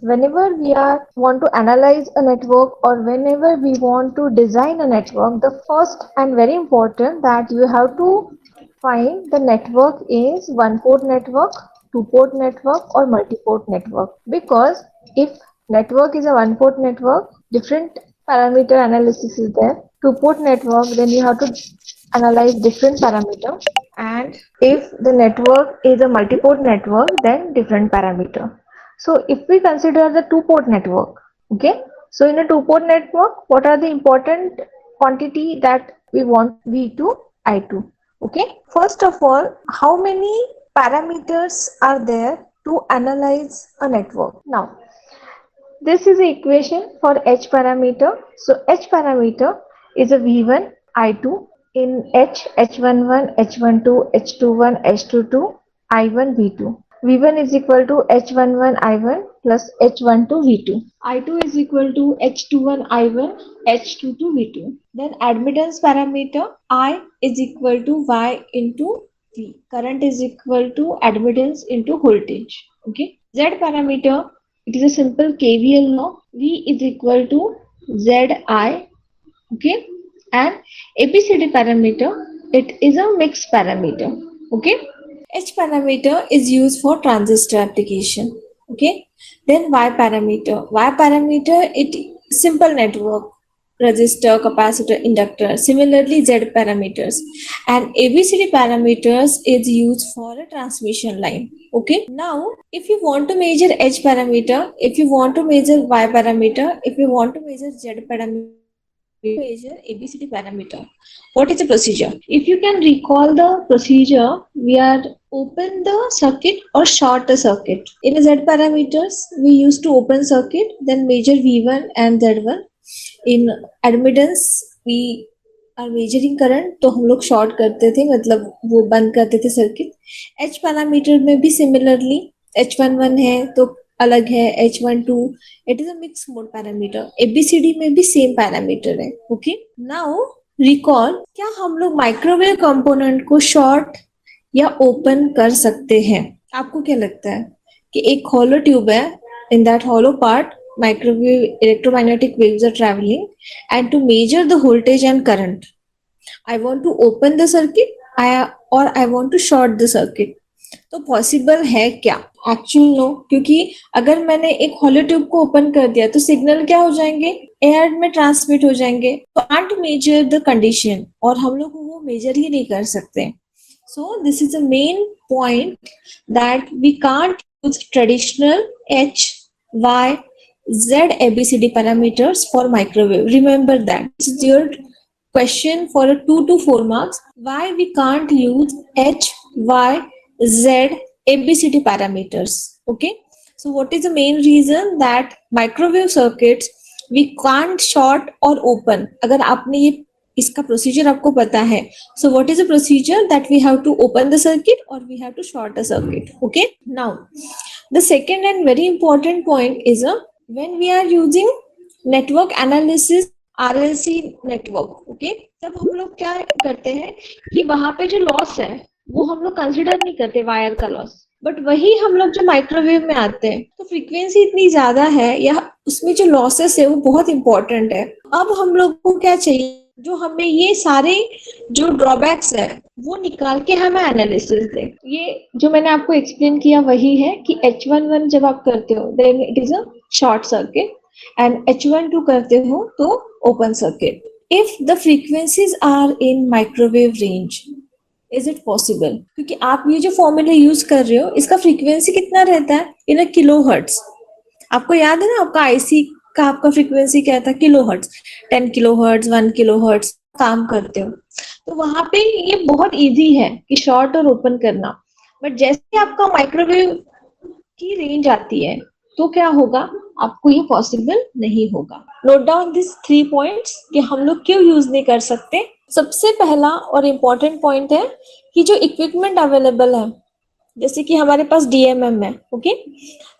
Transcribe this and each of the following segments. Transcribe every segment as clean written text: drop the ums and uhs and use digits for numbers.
whenever we are want to analyze a network or whenever we want to design a network, the first and very important that you have to find the network is one port network, two port network or multi-port network. Because if network is a one port network, different parameter analysis is there. Two port network, then you have to analyze different parameter. And if the network is a multi-port network, then different parameter. So if we consider the two-port network, okay, so in a two-port network, what are the important quantity that we want? V2, I2. Okay, first of all, how many parameters are there to analyze a network? Now, this is the equation for H parameter. So H parameter is a V1, I2 in H, H11, H12, H21, H22, I1, V2. V1 is equal to H11 I1 plus H12 V2. I2 is equal to H21 I1 H22 V2. Then admittance parameter I is equal to Y into V. Current is equal to admittance into voltage. Okay. Z parameter, it is a simple KVL law. V is equal to ZI. Okay. And ABCD parameter, it is a mixed parameter. Okay. H parameter is used for transistor application. Okay. Then Y parameter. Y parameter, it simple network, resistor, capacitor, inductor. Similarly, Z parameters. And ABCD parameters is used for a transmission line. Okay. Now, if you want to measure H parameter, if you want to measure Y parameter, if you want to measure Z parameter, measure ABCD parameter. What is the procedure? If you can recall the procedure, we are open the circuit or short the circuit. In Z parameters, we used to open circuit, then measure V1 and Z1. In admittance, we are measuring current, तो हम लोग short करते थे, मतलब वो बंद करते थे सर्किट. H पैरामीटर में भी सिमिलरली H11 है तो अलग है, H12 it is a mix mode parameter. ABCD में भी सेम पैरामीटर है. ओके, नाउ रिकॉल, क्या हम लोग माइक्रोवेव कंपोनेंट को शॉर्ट या ओपन कर सकते हैं? आपको क्या लगता है कि एक हॉलो ट्यूब है, in that hollow part microwave electromagnetic waves are traveling, and to measure the voltage and current I want to open the circuit I want to short the circuit. तो पॉसिबल है क्या? Actually no, क्योंकि अगर मैंने एक hollow tube को open कर दिया तो सिग्नल क्या हो जाएंगे? एयर में ट्रांसमिट हो जाएंगे. तो कांट मेजर द कंडीशन, और हम लोग वो मेजर ही नहीं कर सकते. So this is the main point, that we can't use traditional H, Y, Z ABCD parameters for microwave. Remember that. This is your question for a 2 to 4 marks. Why we can't use H, Y, Z ABCD parameters? Okay. So what is the main reason that microwave circuits we can't short or open? अगर आपने ये इसका procedure आपको पता है, so what is the procedure that we have to open the circuit or we have to short the circuit? Okay, now the second and very important point is when we are using network analysis RLC network. okay, तब हम लोग क्या करते हैं कि वहां पे जो लॉस है वो हम लोग कंसिडर नहीं करते, वायर का लॉस. बट वही हम लोग जो माइक्रोवेव में आते हैं तो फ्रीक्वेंसी इतनी ज्यादा है या उसमें जो लॉसेस है वो बहुत इंपॉर्टेंट है. अब हम लोग को क्या चाहिए, जो हमें ये सारे जो ड्रॉबैक्स है वो निकाल के हमें एनालिसिस दे. ये जो मैंने आपको एक्सप्लेन किया वही है कि H11 जब आप करते हो then it is a short circuit, and H12 करते हो तो open circuit. If the frequencies are in microwave range, is it possible? क्योंकि आप ये जो फॉर्मूला यूज कर रहे हो इसका फ्रीक्वेंसी कितना रहता है? इन अ किलो हर्ट्ज. आपको याद है ना आपका आईसी का आपका फ्रीक्वेंसी क्या था? Kilo hertz. 10 kilo hertz, 1 kilo hertz काम करते हो तो वहां पे ये बहुत इजी है कि शॉर्ट और ओपन करना. बट जैसे आपका माइक्रोवेव की रेंज आती है तो क्या होगा, आपको ये पॉसिबल नहीं होगा. नोट डाउन दिस 3 पॉइंट्स कि हम लोग क्यों यूज नहीं कर सकते. सबसे पहला और इम्पोर्टेंट पॉइंट है कि जो इक्विपमेंट अवेलेबल है, जैसे कि हमारे पास DMM है. ओके,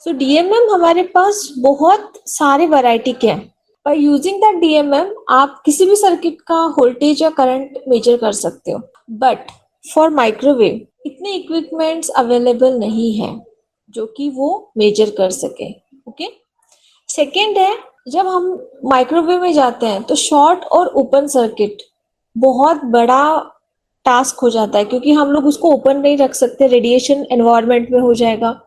सो DMM हमारे पास बहुत सारे वैरायटी के हैं. बाय यूजिंग दैट DMM आप किसी भी सर्किट का वोल्टेज या करंट मेजर कर सकते हो. बट फॉर माइक्रोवेव इतने इक्विपमेंट्स अवेलेबल नहीं है जो कि वो मेजर कर सके. ओके, सेकेंड है, जब हम माइक्रोवेव में जाते हैं तो शॉर्ट और ओपन सर्किट बहुत बड़ा टास्क हो जाता है, क्योंकि हम लोग उसको ओपन नहीं रख सकते, रेडिएशन एनवायरनमेंट में हो जाएगा,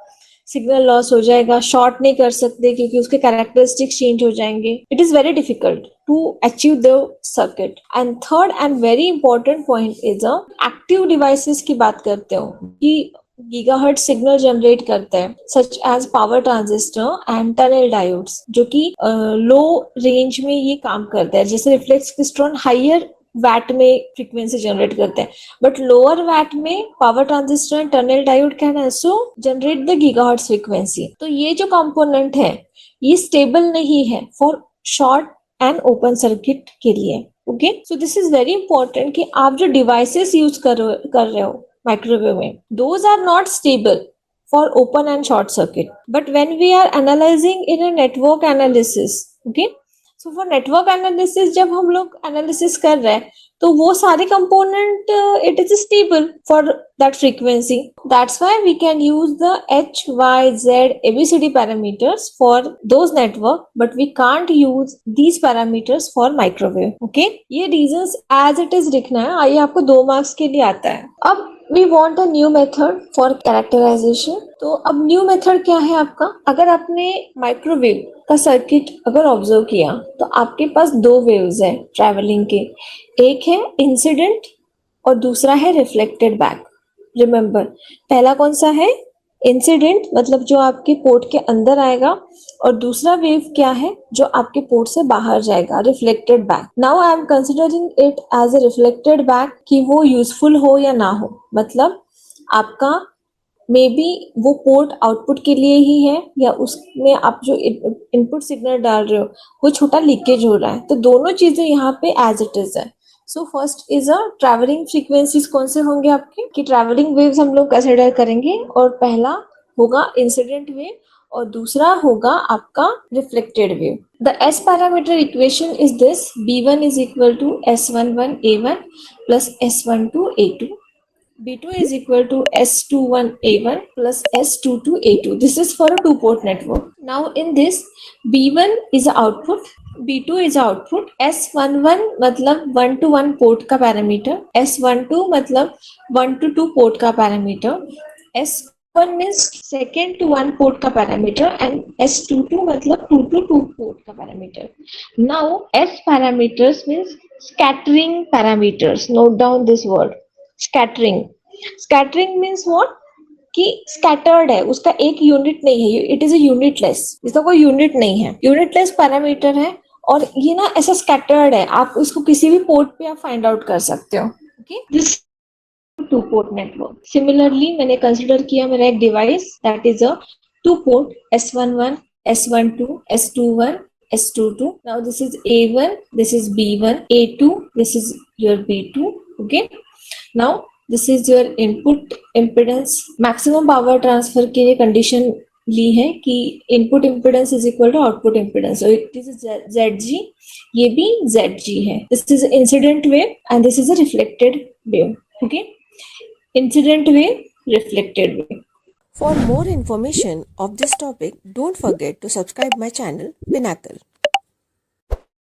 सिग्नल लॉस हो जाएगा, शॉर्ट नहीं कर सकते क्योंकि उसके कैरेक्टरिस्टिक्स चेंज हो जाएंगे. It is very difficult to achieve the circuit. And third and very important point is active devices की बात करते हो कि गीगाहर्ट्ज सिग्नल जनरेट करते हैं, such as power transistor and tunnel diodes, जो कि लो रेंज में ये काम करते हैं. जैसे रिफ्लेक्स क्लेस्ट्रॉन हाइयर वैट में फ्रीक्वेंसी जनरेट करते हैं, बट लोअर वैट में power transistor and tunnel diode can also generate the gigahertz frequency. तो ये जो कंपोनेंट है ये स्टेबल नहीं है for short and open circuit के लिए. Okay, so this is very important कि आप जो डिवाइसेस यूज कर रहे हो माइक्रोवेव में, those are not stable for open and short circuit. But when we are analyzing in a network analysis, okay, so for network analysis जब हम लोग analysis कर रहे हैं तो वो सारे component it is stable for that frequency. That's why we can use the H, Y, Z, ABCD parameters for those network, but we can't use these parameters for microwave. Okay, ये reasons as it is लिखना है. आइए आपको 2 marks के लिए आता है. अब we want a new method for characterization. तो अब न्यू मेथड क्या है आपका? अगर आपने माइक्रोवेव का सर्किट अगर ऑब्जर्व किया तो आपके पास 2 वेव्स है ट्रैवलिंग के, एक है इंसिडेंट और दूसरा है रिफ्लेक्टेड बैक. रिमेंबर, पहला कौन सा है? इंसिडेंट, मतलब जो आपके पोर्ट के अंदर आएगा, और दूसरा वेव क्या है? जो आपके पोर्ट से बाहर जाएगा, reflected back. Now I am considering it as a reflected back कि वो यूजफुल हो या ना हो. मतलब आपका मे बी वो पोर्ट आउटपुट के लिए ही है, या उसमें आप जो इनपुट सिग्नल डाल रहे हो वो छोटा लीकेज हो रहा है. तो दोनों चीजें यहाँ पे एज इट इज है. So first is a travelling frequencies कौन से होंगे आपके, कि ट्रैवलिंग वेव्स हम लोग कंसिडर करेंगे, और पहला होगा इंसिडेंट वेव और दूसरा होगा आपका reflected wave. The S parameter equation is this: B1 is equal to S11A1 plus S12A2. B2 is equal to S21A1 plus S22A2. This is for a 2-port network. Now in this, B1 is output, B2 is output, S11 मतलब 1 to 1 port का parameter, S12 मतलब 1 to 2 port का parameter, S1 means second to 1 port का parameter, and S22 मतलब 2 to 2 port का parameter. Now S parameters means scattering parameters. Note down this word. Scattering means what, कि scattered है, उसका एक यूनिट नहीं है, इट इज अ यूनिटलेस, इसका कोई यूनिट नहीं है, यूनिटलेस पैरामीटर है, और ये ना ऐसा स्कैटर्ड है, आप इसको किसी भी पोर्ट पे आप फाइंड आउट कर सकते हो. Okay, this 2 port network. Similarly मैंने कंसिडर किया मेरा एक device that is a 2 port S11, S12, S21, S22. Now this is A1, this is B1, A2, this is your B2. Okay, now this is your input impedance. maximum power transfer के लिए condition ली है कि input impedance is equal to output impedance, so it is ZG, ये भी ZG है. this is incident wave and this is a reflected wave. okay, incident wave, reflected wave. For more information of this topic, don't forget to subscribe my channel Pinnacle.